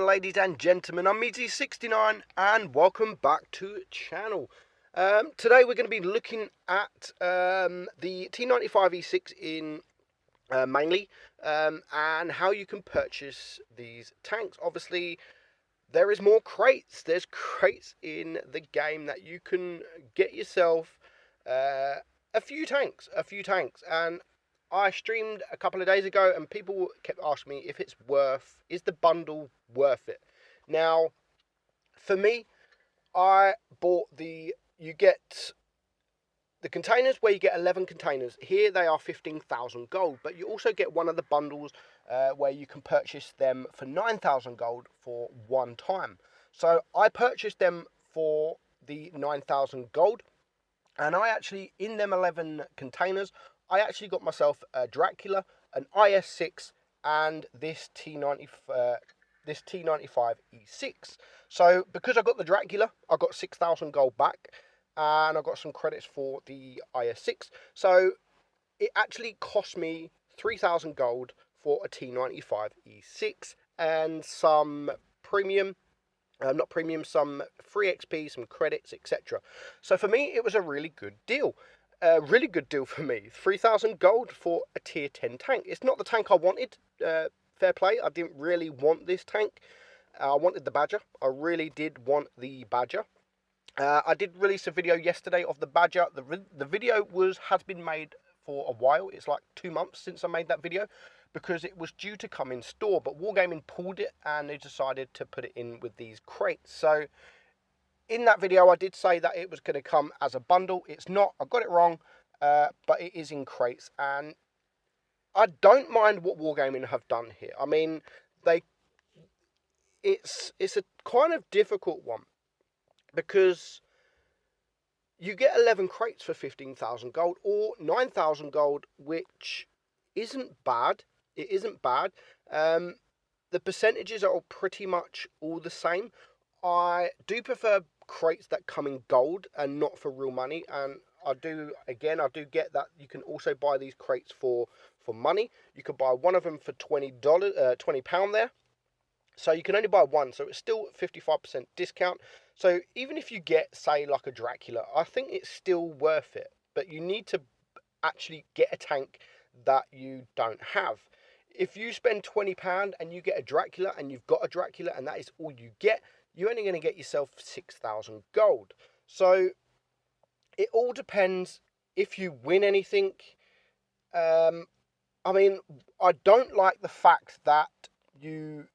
on, ladies and gentlemen? I'm Meadsyre69 and welcome back to the channel. Today we're going to be looking at the T95E6 in mainly and how you can purchase these tanks. Obviously, there is more crates. There's crates in the game that you can get yourself a few tanks, and I streamed a couple of days ago and people kept asking me if it's is the bundle worth it? Now, for me, I bought you get the containers where you get 11 containers. Here they are 15,000 gold, but you also get one of the bundles where you can purchase them for 9,000 gold for one time. So I purchased them for the 9,000 gold, and I actually, in them 11 containers, I actually got myself a Dracula, an IS6, and this T95E6. So because I got the Dracula, I got 6,000 gold back, and I got some credits for the IS6. So it actually cost me 3,000 gold for a T95E6 and some premium. Not premium, some free XP, some credits, etc. So for me, it was a really good deal. Really good deal for me. 3,000 gold for a tier 10 tank. It's not the tank I wanted, fair play. I didn't really want this tank. I wanted the Badger. I really did want the Badger. I did release a video yesterday of the Badger. The video has been made for a while. It's like 2 months since I made that video, because it was due to come in store, but Wargaming pulled it and they decided to put it in with these crates. So in that video, I did say that it was going to come as a bundle. It's not. I got it wrong, but it is in crates, and I don't mind what Wargaming have done here. I mean, it's a kind of difficult one, because you get 11 crates for 15,000 gold or 9,000 gold, which isn't bad. It isn't bad. The percentages are pretty much all the same. I do prefer crates that come in gold and not for real money. And I do get that you can also buy these crates for money. You can buy one of them for £20 there. So you can only buy one, so it's still 55% discount. So even if you get, say, like a Dracula, I think it's still worth it. But you need to actually get a tank that you don't have. If you spend £20 and you get a Dracula, and you've got a Dracula and that is all you get, you're only going to get yourself 6,000 gold. So it all depends if you win anything. I mean, I don't like the fact that you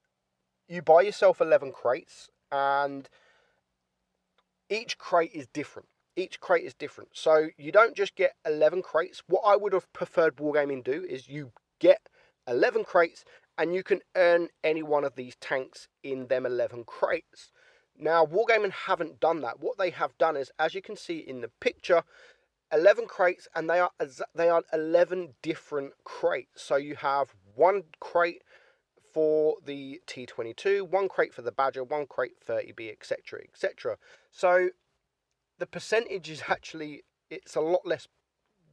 buy yourself 11 crates and each crate is different. Each crate is different. So you don't just get 11 crates. What I would have preferred Wargaming do is you get 11 crates and you can earn any one of these tanks in them 11 crates. Now, Wargaming haven't done that. What they have done is, as you can see in the picture, 11 crates, and they are 11 different crates. So you have one crate for the T22, one crate for the Badger, one crate 30B, etc, etc. So the percentage is actually, it's a lot less.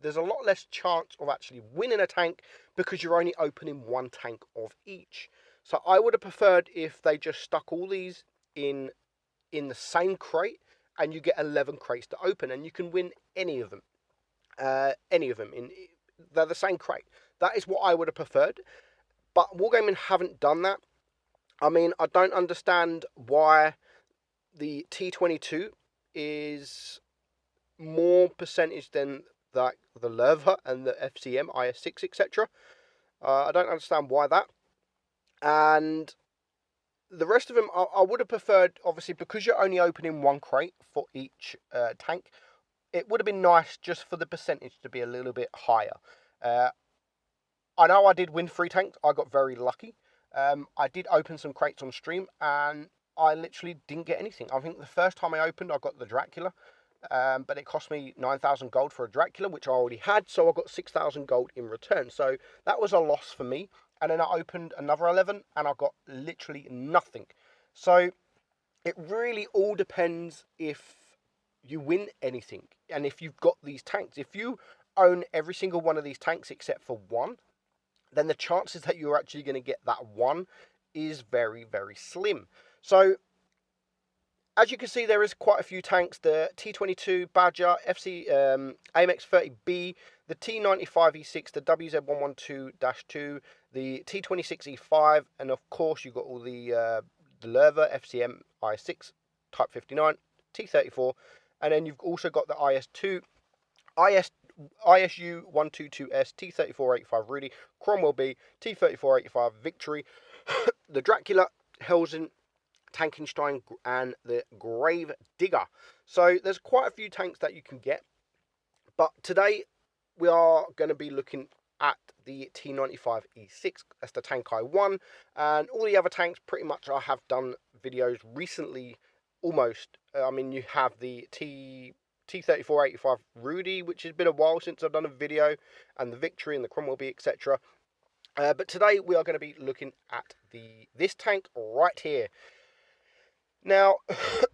There's a lot less chance of actually winning a tank because you're only opening one tank of each. So I would have preferred if they just stuck all these in the same crate and you get 11 crates to open and you can win any of them. They're the same crate. That is what I would have preferred. But Wargaming haven't done that. I mean, I don't understand why the T22 is more percentage than like the Lerva and the FCM, IS6, etc. I don't understand why that. And the rest of them, I would have preferred, obviously, because you're only opening one crate for each tank, it would have been nice just for the percentage to be a little bit higher. I know I did win 3 tanks. I got very lucky. I did open some crates on stream, and I literally didn't get anything. I think the first time I opened, I got the Dracula. But it cost me 9,000 gold for a Dracula, which I already had, so I got 6,000 gold in return. So that was a loss for me. And then I opened another 11, and I got literally nothing. So it really all depends if you win anything, and if you've got these tanks. If you own every single one of these tanks except for one, then the chances that you're actually going to get that one is very, very slim. So as you can see, there is quite a few tanks: the T22 Badger, AMX-30B, the T95E6, the WZ112-2, the T26E5, and of course you've got all the Lerva FCM I6 Type 59, T34, and then you've also got the ISU 122S, T3485 Rudy, Cromwell B, T3485 Victory, the Dracula, Helsen, Tankenstein, and the Grave Digger. So there's quite a few tanks that you can get, but today we are going to be looking at the T95E6. That's the tank I won, and all the other tanks pretty much I have done videos recently, almost. I mean, you have the T3485 Rudy, which has been a while since I've done a video, and the Victory and the Cromwell B, etc. But today we are going to be looking at this tank right here. Now,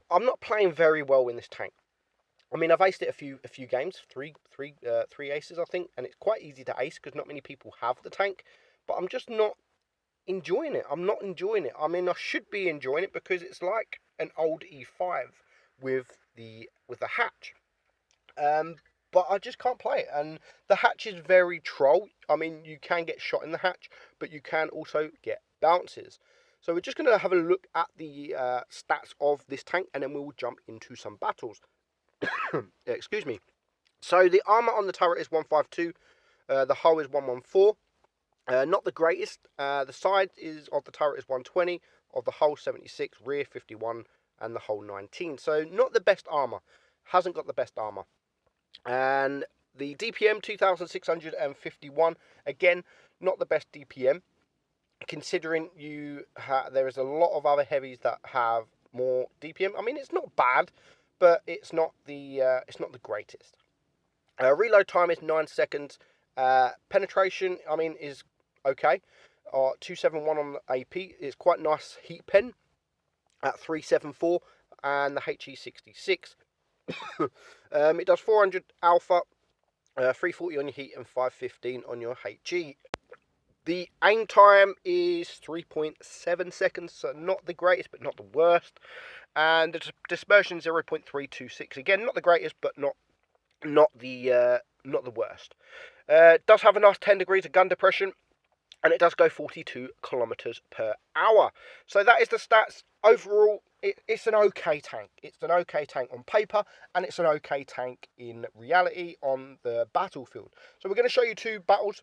I'm not playing very well in this tank. I mean, I've aced it a few games, three aces, I think, and it's quite easy to ace because not many people have the tank. But I'm just not enjoying it. I'm not enjoying it. I mean, I should be enjoying it because it's like an old E5 with the hatch. But I just can't play it, and the hatch is very troll. I mean, you can get shot in the hatch, but you can also get bounces. So we're just going to have a look at the stats of this tank, and then we'll jump into some battles. Excuse me. So the armor on the turret is 152, the hull is 114. Not the greatest. The side of the turret is 120, of the hull 76, rear 51, and the hull 19. So not the best armor. Hasn't got the best armor. And the DPM 2651. Again, not the best DPM, considering there is a lot of other heavies that have more DPM. I mean, it's not bad, but it's not the greatest. Reload time is 9 seconds. Penetration, I mean, is okay. 271 on the AP. It's quite nice heat pen at 374, and the HE66. It does 400 alpha, 340 on your heat, and 515 on your HE. The aim time is 3.7 seconds, so not the greatest, but not the worst. And the dispersion 0.326. Again, not the greatest, but not the worst. It does have a nice 10 degrees of gun depression, and it does go 42 kilometers per hour. So that is the stats. Overall, it's an okay tank. It's an okay tank on paper, and it's an okay tank in reality on the battlefield. So we're going to show you two battles.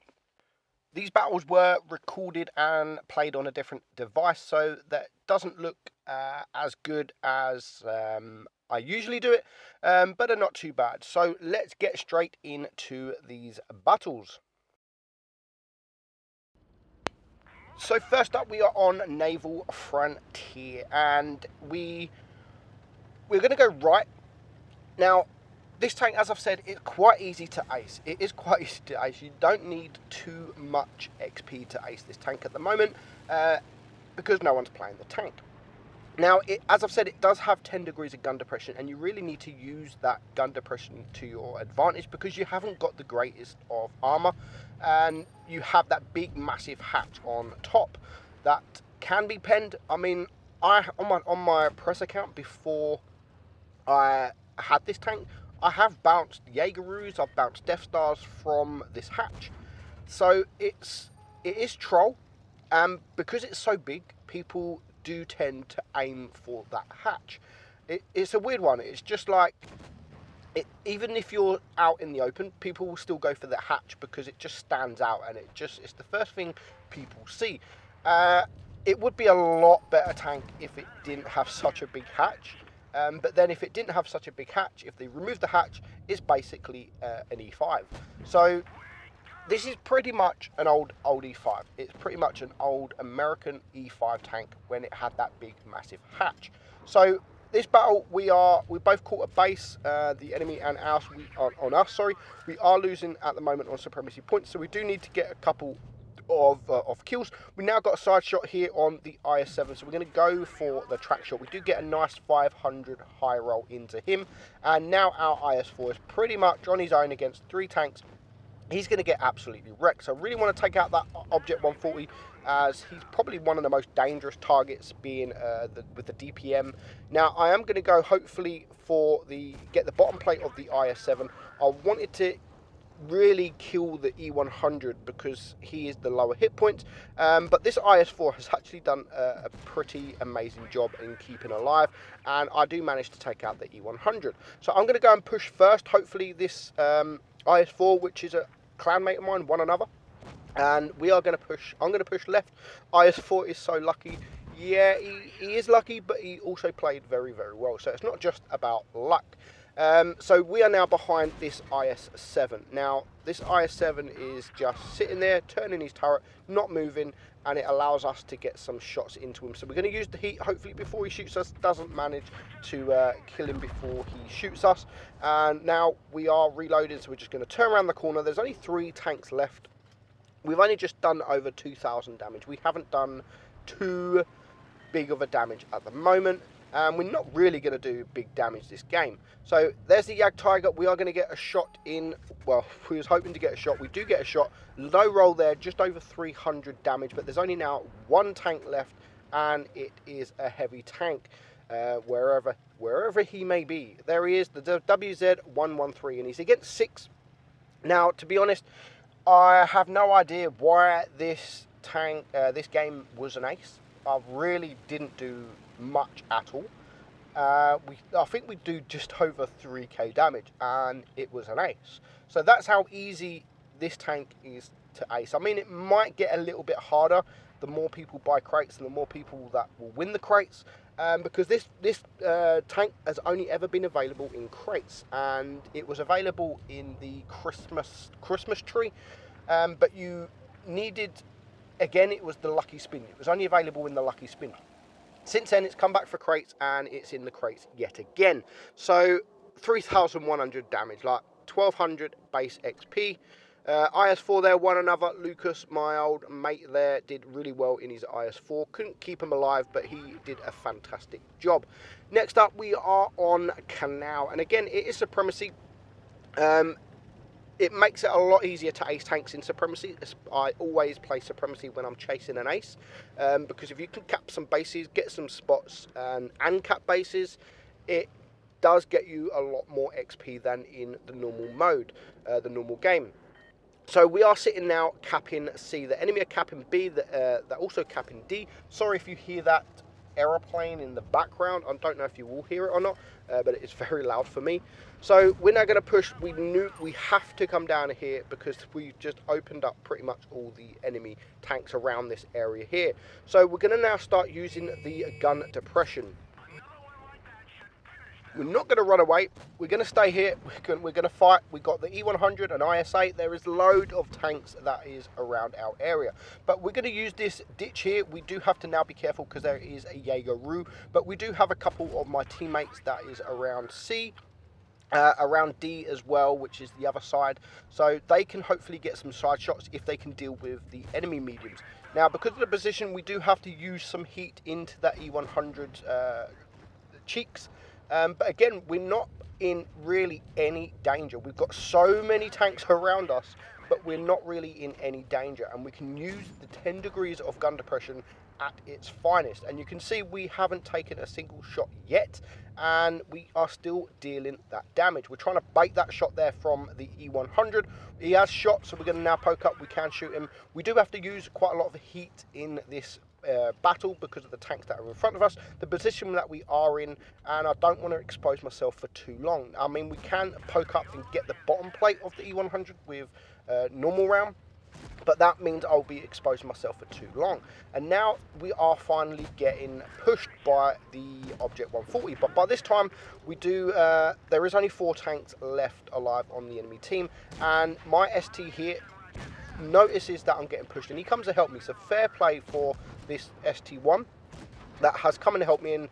These battles were recorded and played on a different device, so that doesn't look as good as I usually do it, but they're not too bad. So let's get straight into these battles. So first up, we are on Naval Frontier, and we're going to go right. Now, this tank, as I've said, it's quite easy to ace. It is quite easy to ace. You don't need too much XP to ace this tank at the moment, because no one's playing the tank. Now, as I've said, it does have 10 degrees of gun depression, and you really need to use that gun depression to your advantage because you haven't got the greatest of armor, and you have that big, massive hatch on top that can be penned. I mean, on my press account before I had this tank, I have bounced Jaegeroos, I've bounced Death Stars from this hatch. So it is troll, and because it's so big, people do tend to aim for that hatch. It's a weird one. It's just like, even if you're out in the open, people will still go for the hatch because it just stands out, and it's the first thing people see. It would be a lot better tank if it didn't have such a big hatch. But then if it didn't have such a big hatch, if they removed the hatch, it's basically an E5. So this is pretty much an old E5. It's pretty much an old American E5 tank when it had that big, massive hatch. So this battle, we both caught a base, the enemy and us. We are losing at the moment on supremacy points, so we do need to get a couple of kills. We now got a side shot here on the IS-7, so we're going to go for the track shot. We do get a nice 500 high roll into him, and now our IS-4 is pretty much on his own against 3 tanks he's going to get absolutely wrecked. So I really want to take out that Object 140, as he's probably one of the most dangerous targets, being with the DPM. Now I am going to go hopefully for get the bottom plate of the IS-7. I wanted to really kill the E100 because he is the lower hit point, but this IS-4 has actually done a pretty amazing job in keeping alive, and I do manage to take out the E100. So I'm going to go and push first, hopefully this IS-4, which is a clanmate of mine, one another, and we are going to push. I'm going to push left. IS-4 is so lucky. Yeah, he is lucky, but he also played very, very well, so it's not just about luck. So we are now behind this IS-7. Now, this IS-7 is just sitting there, turning his turret, not moving, and it allows us to get some shots into him. So we're going to use the heat, hopefully before he shoots us, doesn't manage to kill him before he shoots us. And now we are reloading, so we're just going to turn around the corner. There's only 3 tanks left. We've only just done over 2,000 damage. We haven't done too big of a damage at the moment. We're not really going to do big damage this game. So there's the Yag Tiger. We are going to get a shot in. Well, we was hoping to get a shot. We do get a shot. Low roll there, just over 300 damage. But there's only now 1 tank left, and it is a heavy tank. Wherever he may be. There he is, the WZ-113, and he's against 6. Now, to be honest, I have no idea why this game was an ace. I really didn't do much at all. I think we do just over 3k damage, and it was an ace. So that's how easy this tank is to ace. I mean, it might get a little bit harder the more people buy crates and the more people that will win the crates, because this tank has only ever been available in crates, and it was available in the Christmas tree, but you needed, again, it was the lucky spin. It was only available in the lucky spin. Since then, it's come back for crates, and it's in the crates yet again. So 3,100 damage, like 1,200 base XP. IS-4 there, one another. Lucas, my old mate there, did really well in his IS-4. Couldn't keep him alive, but he did a fantastic job. Next up, we are on Canal, and again, it is Supremacy. It makes it a lot easier to ace tanks in Supremacy. I always play Supremacy when I'm chasing an ace, because if you can cap some bases, get some spots, and cap bases, it does get you a lot more XP than in the normal mode, the normal game. So we are sitting now capping C. The enemy are capping B, they're also capping D. Sorry if you hear that aeroplane in the background. I don't know if you will hear it or not, but it's very loud for me. So we're now going to push. We knew we have to come down here because we just opened up pretty much all the enemy tanks around this area here. So we're going to now start using the gun depression. We're not going to run away. We're going to stay here. We're going to fight. We got the E100 and IS-8. There is a load of tanks that is around our area. But we're going to use this ditch here. We do have to now be careful because there is a Jaeger-Roo. But we do have a couple of my teammates that is around C. Around D as well, which is the other side. So they can hopefully get some side shots if they can deal with the enemy mediums. Now, because of the position, we do have to use some heat into that E100's cheeks. But again, we're not in really any danger. We've got so many tanks around us, but we're not really in any danger. And we can use the 10 degrees of gun depression at its finest. And you can see we haven't taken a single shot yet, and we are still dealing that damage. We're trying to bait that shot there from the E100. He has shot, so we're going to now poke up. We can shoot him. We do have to use quite a lot of heat in this battle because of the tanks that are in front of us, the position that we are in, and I don't want to expose myself for too long. I mean, we can poke up and get the bottom plate of the E100 with normal round, but that means I'll be exposing myself for too long. And now we are finally getting pushed by the Object 140, but by this time we do there is only 4 tanks left alive on the enemy team, and my ST here notices that I'm getting pushed, and he comes to help me. So fair play for this ST1 that has come and helped me, and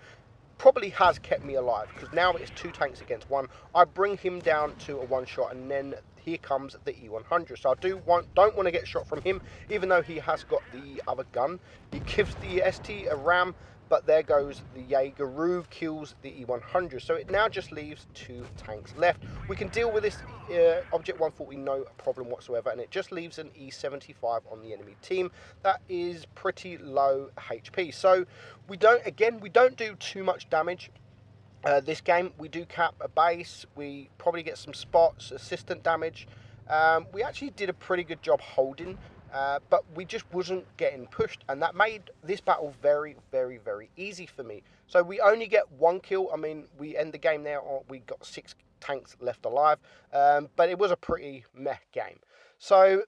probably has kept me alive, because now it's 2 tanks against 1. I bring him down to a 1 shot, and then here comes the E100. So I don't want to get shot from him, even though he has got the other gun. He gives the ST a ram, but there goes the Jaeger kills the E100. So it now just leaves 2 tanks left. We can deal with this Object 140 no problem whatsoever, and it just leaves an E75 on the enemy team that is pretty low HP. So we don't do too much damage. This game, we do cap a base, we probably get some spots, assistant damage. We actually did a pretty good job holding, but we just wasn't getting pushed, and that made this battle very, very, very easy for me. So we only get 1 kill. I mean, we end the game there, we got 6 tanks left alive, but it was a pretty meh game. So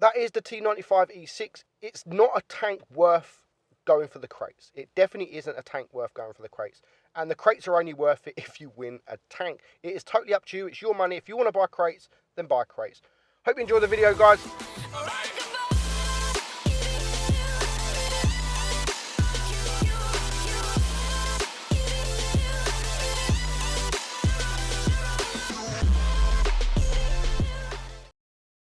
that is the T95E6. It's not a tank worth going for the crates. It definitely isn't a tank worth going for the crates. And the crates are only worth it if you win a tank. It is totally up to you. It's your money. If you want to buy crates, then buy crates. Hope you enjoyed the video, guys.